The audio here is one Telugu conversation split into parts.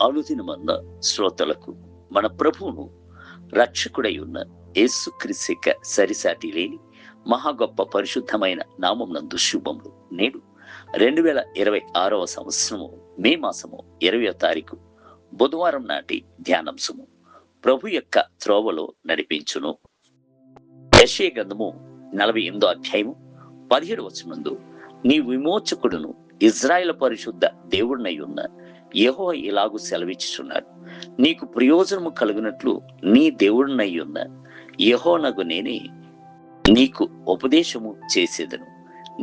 అనుదినమన్న శ్రోతలకు మన ప్రభువును రక్షకుడై ఉన్న యేసుక్రీస్తు యొక్క సరిసాటి లేని మహా గొప్ప పరిశుద్ధమైన నామం నందు శుభములు. నేడు 2026 సంవత్సరము మే మాసము 20వ తారీఖు బుధవారం నాటి ధ్యానాంశము ప్రభు యొక్క త్రోవలో నడిపించును. యెషయా గ్రంథము 48వ అధ్యాయము 17వ వచనమందు, నీ విమోచకుడును ఇజ్రాయేలు పరిశుద్ధ దేవుడినై ఉన్న యెహోవా ఇలాగు సెలవిచ్చుచున్నాడు, నీకు ప్రయోజనము కలుగునట్లు నీ దేవుడినై ఉన్న యెహోవానగు నేనే నీకు ఉపదేశము చేసేదను,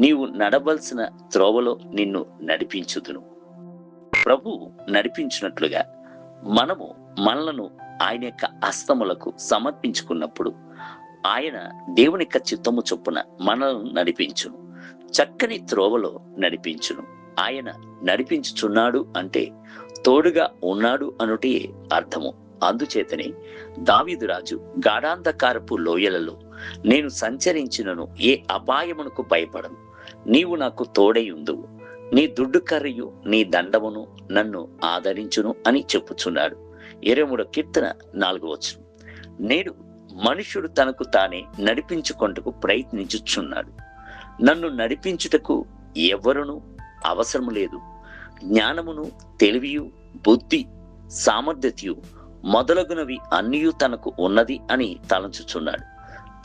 నీవు నడవలసిన త్రోవలో నిన్ను నడిపించుదును. ప్రభు నడిపించినట్లుగా మనము మనలను ఆయన యొక్క హస్తములకు సమర్పించుకున్నప్పుడు ఆయన దేవుని యొక్క చిత్తము చొప్పున మనలను నడిపించును, చక్కని త్రోవలో నడిపించును. ఆయన నడిపించుచున్నాడు అంటే తోడుగా ఉన్నాడు అనుటే అర్థము. అందుచేతనే దావీదు రాజు గాఢాంధకారపు లోయలలో నేను సంచరించినను ఏ అపాయమునకు భయపడను, నీవు నాకు తోడై ఉందువు, నీ దుడ్డు కర్రయు నీ దండమును నన్ను ఆదరించును అని చెప్పుచున్నాడు. 23వ కీర్తన 4వ వచనం. నేడు మనుష్యుడు తనకు తానే నడిపించుకొంటకు ప్రయత్నించుచున్నాడు. నన్ను నడిపించుటకు ఎవరునూ అవసరము లేదు. జ్ఞానమును తెలివియు బుద్ధి సామర్థ్యతయు మొదలగునవి అన్నియు తనకు ఉన్నది అని తలంచుచున్నాడు.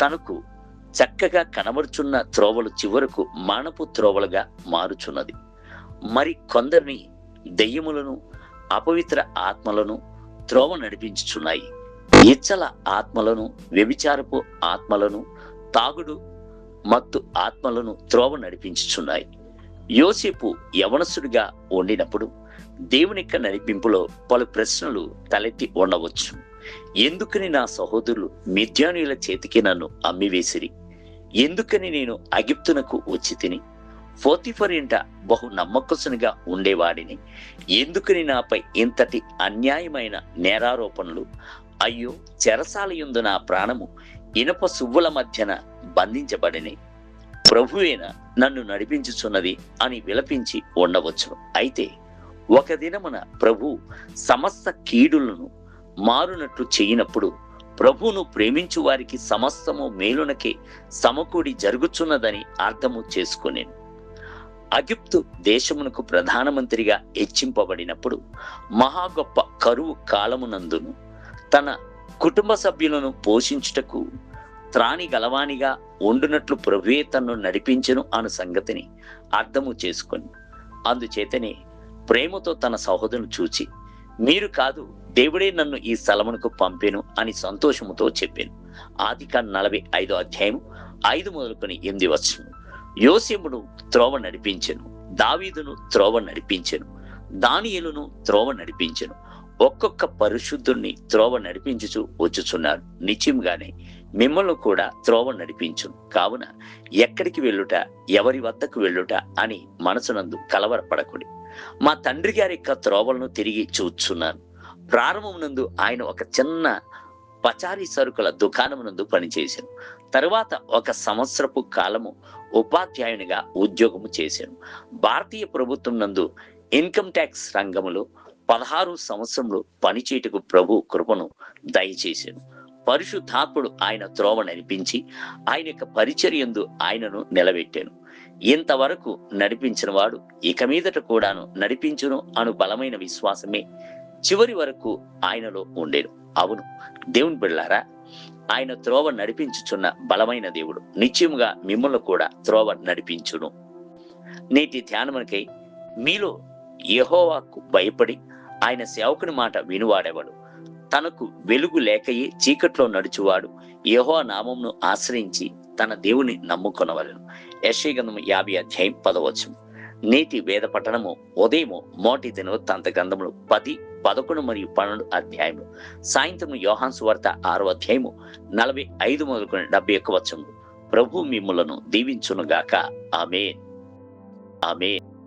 తనకు చక్కగా కనబడుచున్న త్రోవలు చివరకు మానపు త్రోవలుగా మారుచున్నది. మరి కొందరిని దెయ్యములను అపవిత్ర ఆత్మలను త్రోవ నడిపించుచున్నాయి. ఇచ్చల ఆత్మలను, వ్యభిచారపు ఆత్మలను, తాగుడు మత్తు ఆత్మలను త్రోవ నడిపించుచున్నాయి. యోసేపు యవనస్తుడిగా ఉండినప్పుడు దేవుని యొక్క నడిపింపులో పలు ప్రశ్నలు తలెత్తి ఉండవచ్చు. ఎందుకని నా సహోదరులు మిద్యానీయుల చేతికి నన్ను అమ్మివేసిరి? ఎందుకని నేను ఐగుప్తునకు వచ్చి తిని పోతీఫరు ఇంట బహు నమ్మకస్తునిగా ఉండేవాడిని? ఎందుకని నాపై ఇంతటి అన్యాయమైన నేరారోపణలు? అయ్యో, చెరసాలయందు నా ప్రాణము ఇనప సువ్వుల మధ్యన బంధించబడిని. ప్రభువేనా నన్ను నడిపించుచున్నది అని విలపించి ఉండవచ్చు. అయితే ఒక దినమున ప్రభు సమస్త కీడులను మారునట్లు చేయనప్పుడు ప్రభువును ప్రేమించు వారికి సమస్తము మేలునకే సమకూడి జరుగుచున్నదని అర్థము చేసుకునేను. ఐగుప్తు దేశమునకు ప్రధానమంత్రిగా హెచ్చింపబడినప్పుడు మహా గొప్ప కరువు కాలమునందును తన కుటుంబ సభ్యులను పోషించుటకు త్రాణి గలవానిగా ఉండునట్లు ప్రభువే తన్ను నడిపించెను అను సంగతిని అర్థము చేసుకొని, అందుచేతనే ప్రేమతో తన సహోదరును చూచి, మీరు కాదు దేవుడే నన్ను ఈ స్థలమునకు పంపెను అని సంతోషముతో చెప్పాను. ఆదికాండం 45వ అధ్యాయం 5 మొదలుకొని 8 వచనం. యోసేపును త్రోవ నడిపించెను, దావీదును త్రోవ నడిపించెను, దానియేలును త్రోవ నడిపించెను. ఒక్కొక్క పరిశుద్ధుణ్ణి త్రోవ నడిపించుచు వచ్చుచున్నాడు. నిశ్చయంగానే మిమ్మల్ని కూడా త్రోవ నడిపించును. కావున ఎక్కడికి వెళ్ళుట, ఎవరి వద్దకు వెళ్ళుట అని మనసునందు కలవరపడకుడి. మా తండ్రి గారి యొక్క త్రోవలను తిరిగి చూచున్నాను. ప్రారంభమునందు ఆయన ఒక చిన్న పచారీ సరుకుల దుకాణమునందు పనిచేశాను. తరువాత 1 సంవత్సరపు కాలము ఉపాధ్యాయునిగా ఉద్యోగము చేశాను. భారతీయ ప్రభుత్వం నందు ఇన్కమ్ ట్యాక్స్ రంగములో 16 సంవత్సరములు పనిచేయటకు ప్రభు కృపను దయచేశాను. పరిశుద్ధాత్ముడు ఆయన త్రోవ నడిపించి ఆయన యొక్క పరిచర్యందు ఆయనను నిలబెట్టాను. ఇంతవరకు నడిపించిన వాడు ఇక మీదట కూడాను నడిపించును అను బలమైన విశ్వాసమే చివరి వరకు ఆయనలో ఉండేను. అవును దేవుని బిడ్డలారా, ఆయన త్రోవ నడిపించుచున్న బలమైన దేవుడు నిశ్చయముగా మిమ్మల్ని కూడా త్రోవ నడిపించును. నేటి ధ్యానమునకై మీలో యెహోవాకు భయపడి ఆయన సేవకుని మాట వినువాడేవాడు, తనకు వెలుగు లేకయే చీకట్లో నడుచువాడు యెహోవా నామమును ఆశ్రయించి తన దేవుని నమ్ముకొనవలెను. యెషయా గ్రంథము 50వ అధ్యాయం 10వ వచనం. నేటి వేద పఠనము ఉదయము మోటి దినవృత్తాంత గ్రంథములు 10, 11 మరియు 12 అధ్యాయములు. సాయంత్రం యోహాను సువార్త 6వ అధ్యాయము 45 మొదలుకొని 71 వచనములు. ప్రభు మిమ్ములను దీవించునుగాక. ఆమేన్. ఆమేన్.